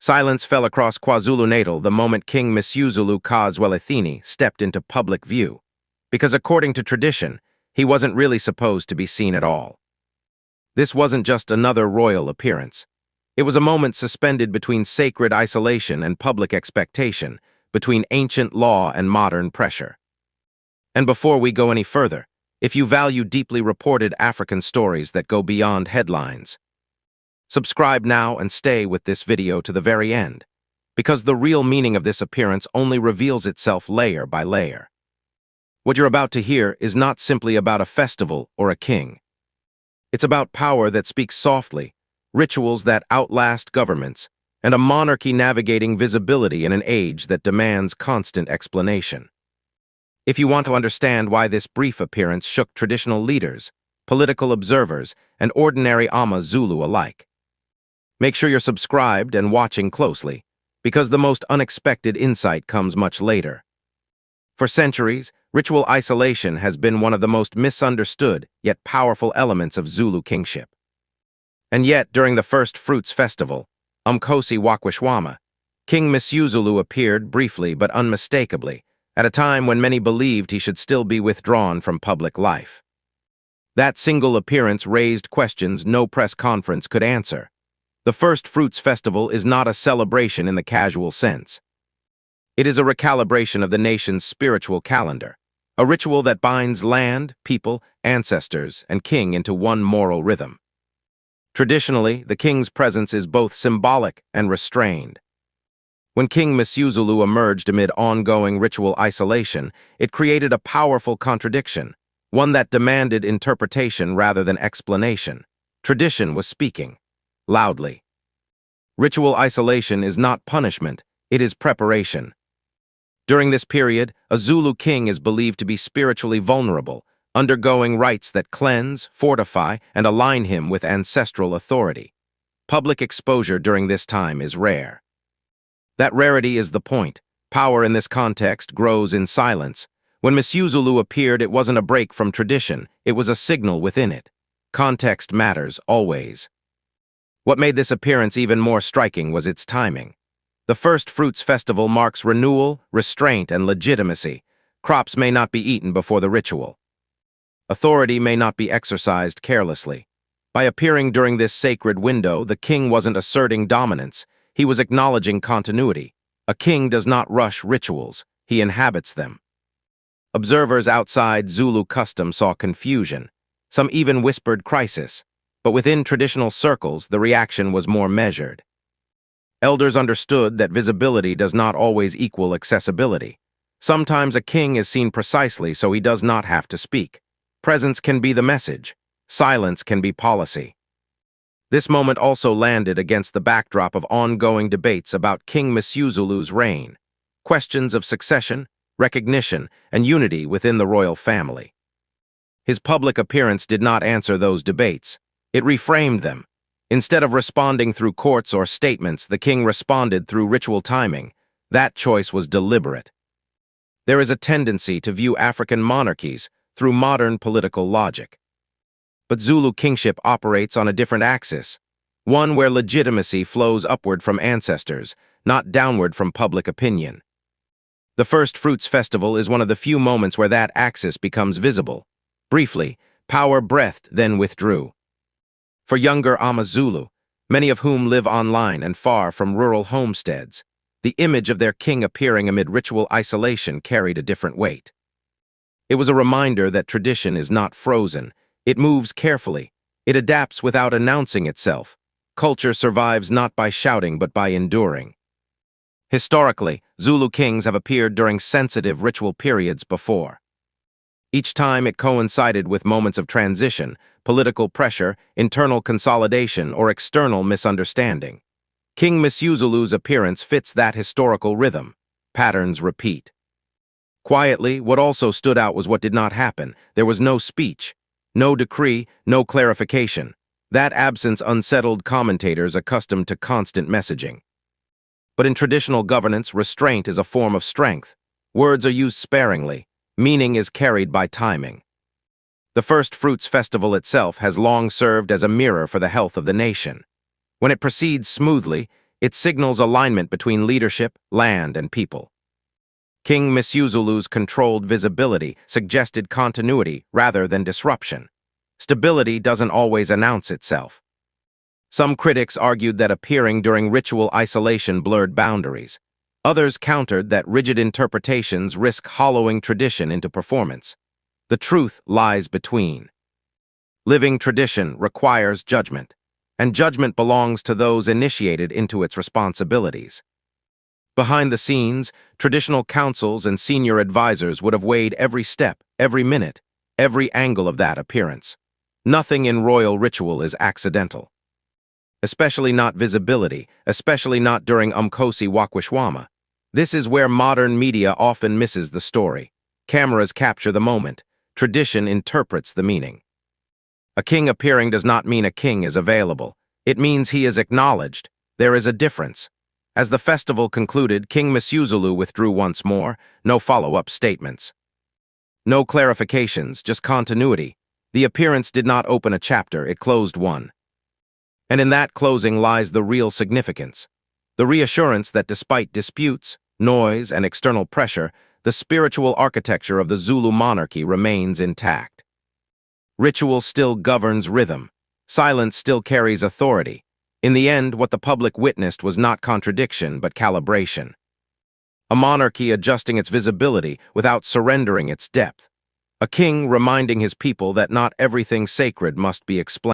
Silence fell across KwaZulu-Natal the moment King Misuzulu kaZwelithini stepped into public view, because according to tradition, he wasn't really supposed to be seen at all. This wasn't just another royal appearance. It was a moment suspended between sacred isolation and public expectation, between ancient law and modern pressure. And before we go any further, if you value deeply reported African stories that go beyond headlines, subscribe now and stay with this video to the very end, because the real meaning of this appearance only reveals itself layer by layer. What you're about to hear is not simply about a festival or a king. It's about power that speaks softly, rituals that outlast governments, and a monarchy navigating visibility in an age that demands constant explanation. If you want to understand why this brief appearance shook traditional leaders, political observers, and ordinary Amazulu alike, make sure you're subscribed and watching closely, because the most unexpected insight comes much later. For centuries, ritual isolation has been one of the most misunderstood yet powerful elements of Zulu kingship. And yet, during the First Fruits Festival, Umkhosi Wakwishwama, King Misuzulu appeared briefly but unmistakably, at a time when many believed he should still be withdrawn from public life. That single appearance raised questions no press conference could answer. The First Fruits Festival is not a celebration in the casual sense. It is a recalibration of the nation's spiritual calendar, a ritual that binds land, people, ancestors, and king into one moral rhythm. Traditionally, the king's presence is both symbolic and restrained. When King Misuzulu emerged amid ongoing ritual isolation, it created a powerful contradiction, one that demanded interpretation rather than explanation. Tradition was speaking, loudly. Ritual isolation is not punishment, it is preparation. During this period, a Zulu king is believed to be spiritually vulnerable, undergoing rites that cleanse, fortify, and align him with ancestral authority. Public exposure during this time is rare. That rarity is the point. Power in this context grows in silence. When Misuzulu appeared, it wasn't a break from tradition, it was a signal within it. Context matters, always. What made this appearance even more striking was its timing. The First Fruits Festival marks renewal, restraint, and legitimacy. Crops may not be eaten before the ritual. Authority may not be exercised carelessly. By appearing during this sacred window, the king wasn't asserting dominance. He was acknowledging continuity. A king does not rush rituals, he inhabits them. Observers outside Zulu custom saw confusion. Some even whispered crisis. But within traditional circles, the reaction was more measured. Elders understood that visibility does not always equal accessibility. Sometimes a king is seen precisely so he does not have to speak. Presence can be the message. Silence can be policy. This moment also landed against the backdrop of ongoing debates about King Misuzulu's reign, questions of succession, recognition, and unity within the royal family. His public appearance did not answer those debates. It reframed them. Instead of responding through courts or statements, the king responded through ritual timing. That choice was deliberate. There is a tendency to view African monarchies through modern political logic. But Zulu kingship operates on a different axis, one where legitimacy flows upward from ancestors, not downward from public opinion. The First Fruits Festival is one of the few moments where that axis becomes visible. Briefly, power breathed, then withdrew. For younger Amazulu, many of whom live online and far from rural homesteads, the image of their king appearing amid ritual isolation carried a different weight. It was a reminder that tradition is not frozen. It moves carefully. It adapts without announcing itself. Culture survives not by shouting but by enduring. Historically, Zulu kings have appeared during sensitive ritual periods before. Each time it coincided with moments of transition, political pressure, internal consolidation, or external misunderstanding. King Misuzulu's appearance fits that historical rhythm. Patterns repeat. Quietly, what also stood out was what did not happen. There was no speech. No decree, no clarification. That absence unsettled commentators accustomed to constant messaging. But in traditional governance, restraint is a form of strength. Words are used sparingly. Meaning is carried by timing. The First Fruits Festival itself has long served as a mirror for the health of the nation. When it proceeds smoothly, It signals alignment between leadership, land, and people. King Misuzulu's controlled visibility suggested continuity rather than disruption. Stability doesn't always announce itself. Some critics argued that appearing during ritual isolation blurred boundaries. Others countered that rigid interpretations risk hollowing tradition into performance. The truth lies between. Living tradition requires judgment, and judgment belongs to those initiated into its responsibilities. Behind the scenes, traditional councils and senior advisors would have weighed every step, every minute, every angle of that appearance. Nothing in royal ritual is accidental. Especially not visibility, especially not during Umkosi Wakwishwama. This is where modern media often misses the story. Cameras capture the moment. Tradition interprets the meaning. A king appearing does not mean a king is available. It means he is acknowledged. There is a difference. As the festival concluded, King Misuzulu withdrew once more. No follow-up statements. No clarifications, just continuity. The appearance did not open a chapter, it closed one. And in that closing lies the real significance. The reassurance that despite disputes, noise, and external pressure, the spiritual architecture of the Zulu monarchy remains intact. Ritual still governs rhythm. Silence still carries authority. In the end, what the public witnessed was not contradiction, but calibration. A monarchy adjusting its visibility without surrendering its depth. A king reminding his people that not everything sacred must be explained.